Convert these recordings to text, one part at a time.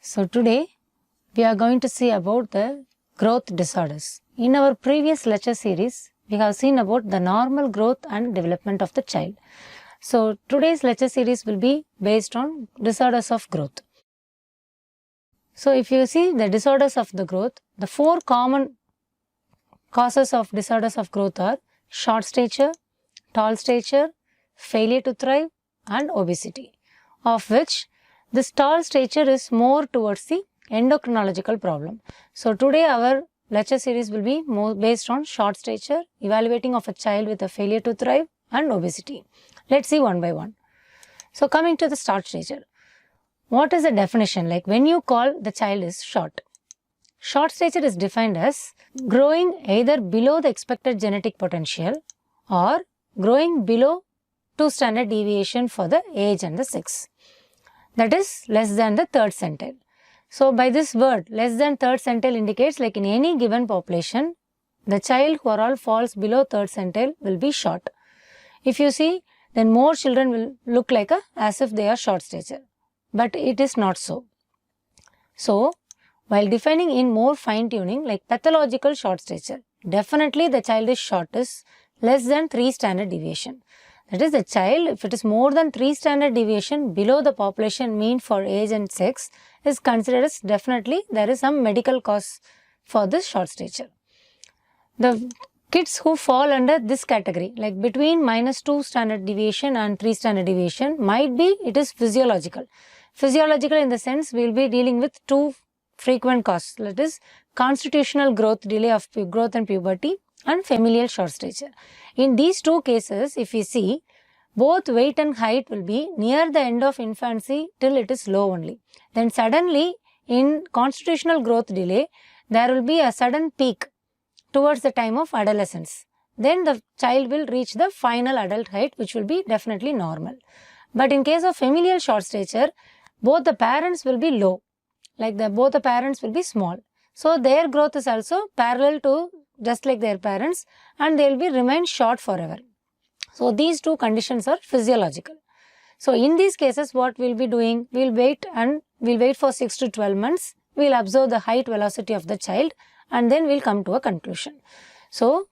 So today we are going to see about the growth disorders. In our previous lecture series, we have seen about the normal growth and development of the child. So today's lecture series will be based on disorders of growth. So if you see the disorders of the growth, the four common causes of disorders of growth are short stature, tall stature, failure to thrive and obesity, of which this tall stature is more towards the endocrinological problem. So today our lecture series will be more based on short stature, evaluating of a child with a failure to thrive and obesity. Let's see one by one. So coming to the short stature. What is the definition? Like when you call the child is short. Short stature is defined as growing either below the expected genetic potential or growing below 2 standard deviation for the age and the sex. That is less than the third centile. So by this word, less than third centile indicates like in any given population, the child who all falls below third centile will be short. If you see, then more children will look like as if they are short stature. But it is not so. So, while defining in more fine tuning like pathological short stature, definitely the child is short is less than 3 standard deviation. That is, the child, if it is more than 3 standard deviation below the population mean for age and sex, is considered as definitely there is some medical cause for this short stature. The kids who fall under this category, like between -2 standard deviation and 3 standard deviation, might be it is physiological. Physiological in the sense we will be dealing with two frequent causes, that is constitutional growth, delay of growth and puberty, and familial short stature. In these two cases, if we see, both weight and height will be near the end of infancy till it is low only. Then suddenly in constitutional growth delay, there will be a sudden peak towards the time of adolescence. Then the child will reach the final adult height, which will be definitely normal. But in case of familial short stature, both the parents will be low, like both the parents will be small. So their growth is also parallel to just like their parents, and they will be remain short forever. So these two conditions are physiological. So in these cases, what we will be doing, we will wait for 6 to 12 months. We will observe the height velocity of the child and then we will come to a conclusion. So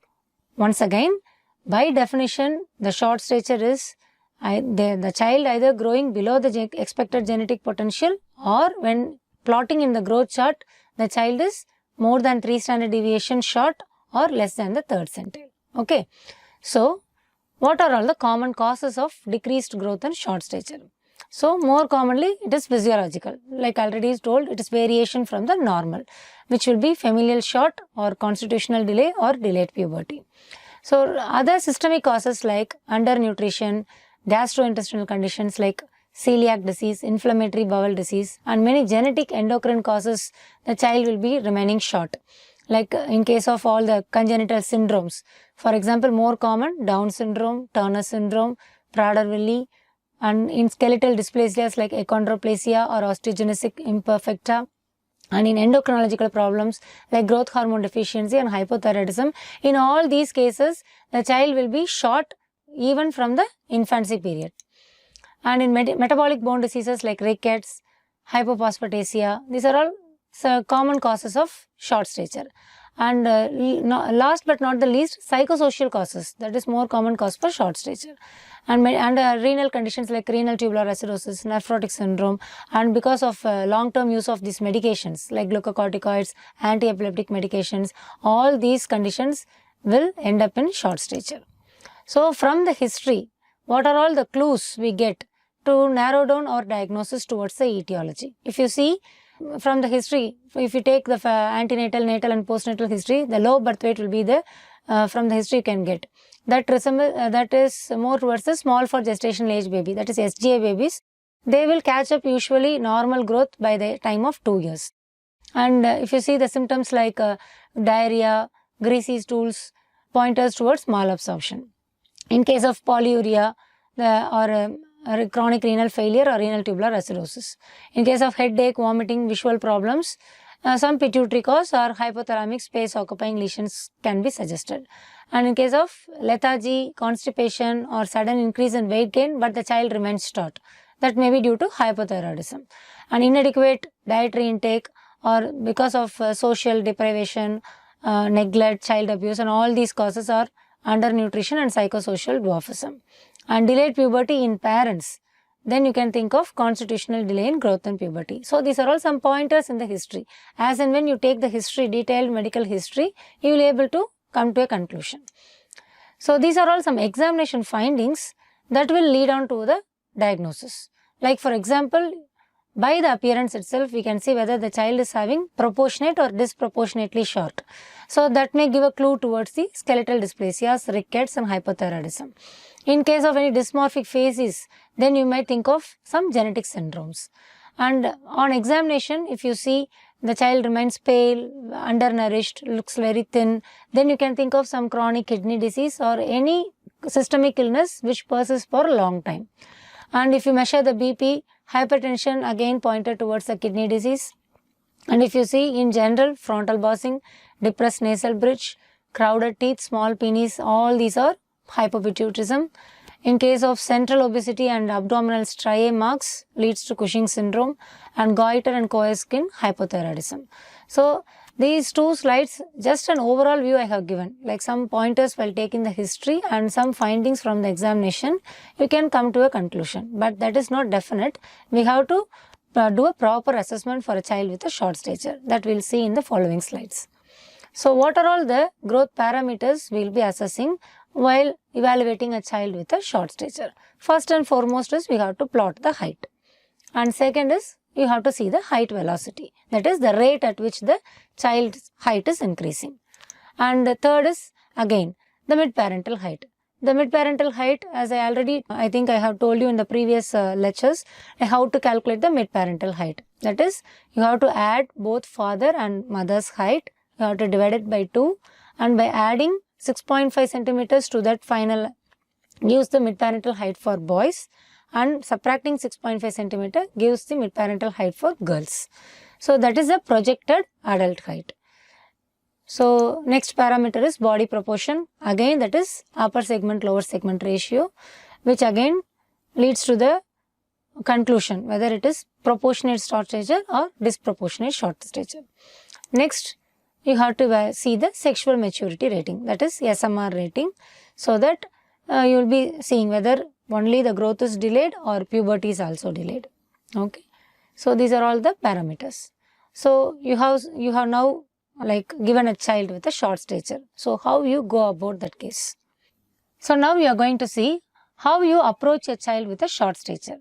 once again, by definition, the short stature is the child either growing below the expected genetic potential, or when plotting in the growth chart, the child is more than 3 standard deviation short or less than the third centile. Okay. So, what are all the common causes of decreased growth and short stature? So, more commonly it is physiological. Like already told, it is variation from the normal, which will be familial short or constitutional delay or delayed puberty. So, other systemic causes like undernutrition, gastrointestinal conditions like celiac disease, inflammatory bowel disease, and many genetic endocrine causes, the child will be remaining short. Like in case of all the congenital syndromes, for example, more common Down syndrome, Turner syndrome, Prader-Willi, and in skeletal dysplasias like achondroplasia or osteogenesis imperfecta, and in endocrinological problems like growth hormone deficiency and hypothyroidism. In all these cases, the child will be short even from the infancy period. And in metabolic bone diseases like rickets, hypophosphatasia, these are all common causes of short stature. And last but not the least, psychosocial causes, that is more common cause for short stature. And renal conditions like renal tubular acidosis, nephrotic syndrome, and because of long-term use of these medications like glucocorticoids, anti-epileptic medications, all these conditions will end up in short stature. So from the history, what are all the clues we get to narrow down our diagnosis towards the etiology? If you see from the history, if you take the antenatal, natal and postnatal history, the low birth weight will be the from the history you can get. That is more towards the small for gestational age baby, that is SGA babies. They will catch up usually normal growth by the time of 2 years. And if you see the symptoms like diarrhea, greasy stools, pointers towards malabsorption. In case of polyuria or chronic renal failure or renal tubular acidosis. In case of headache, vomiting, visual problems, some pituitary cause or hypothalamic space occupying lesions can be suggested. And in case of lethargy, constipation or sudden increase in weight gain but the child remains short, that may be due to hypothyroidism. And inadequate dietary intake or because of social deprivation, neglect, child abuse, and all these causes are undernutrition and psychosocial dwarfism. And delayed puberty in parents, then you can think of constitutional delay in growth and puberty. So these are all some pointers in the history. As and when you take the history, detailed medical history, you will be able to come to a conclusion. So these are all some examination findings that will lead on to the diagnosis. Like for example, by the appearance itself, we can see whether the child is having proportionate or disproportionately short. So that may give a clue towards the skeletal dysplasias, rickets and hypothyroidism. In case of any dysmorphic faces, then you might think of some genetic syndromes. And on examination, if you see the child remains pale, undernourished, looks very thin, then you can think of some chronic kidney disease or any systemic illness which persists for a long time. And if you measure the BP, hypertension again pointed towards the kidney disease. And if you see in general, frontal bossing, depressed nasal bridge, crowded teeth, small penis, all these are hypopituitarism. In case of central obesity and abdominal striae marks, leads to Cushing syndrome, and goiter and coarse skin, hypothyroidism. So these two slides, just an overall view I have given, like some pointers while taking the history and some findings from the examination, you can come to a conclusion. But that is not definite. We have to do a proper assessment for a child with a short stature, that we will see in the following slides. So what are all the growth parameters we will be assessing while evaluating a child with a short stature? First and foremost is we have to plot the height. And second is you have to see the height velocity, that is the rate at which the child's height is increasing. And the third is again the mid-parental height. The mid-parental height, as I think I have told you in the previous lectures, how to calculate the mid-parental height. That is, you have to add both father and mother's height. You have to divide it by 2, and by adding 6.5 centimeters to that final gives the mid-parental height for boys, and subtracting 6.5 centimeter gives the mid-parental height for girls. So that is the projected adult height. So next parameter is body proportion. Again, that is upper segment lower segment ratio, which again leads to the conclusion whether it is proportionate short stature or disproportionate short stature. Next, you have to see the sexual maturity rating, that is SMR rating, so that you will be seeing whether only the growth is delayed or puberty is also delayed. Okay. So these are all the parameters. So you have now like given a child with a short stature. So how you go about that case? So now we are going to see how you approach a child with a short stature.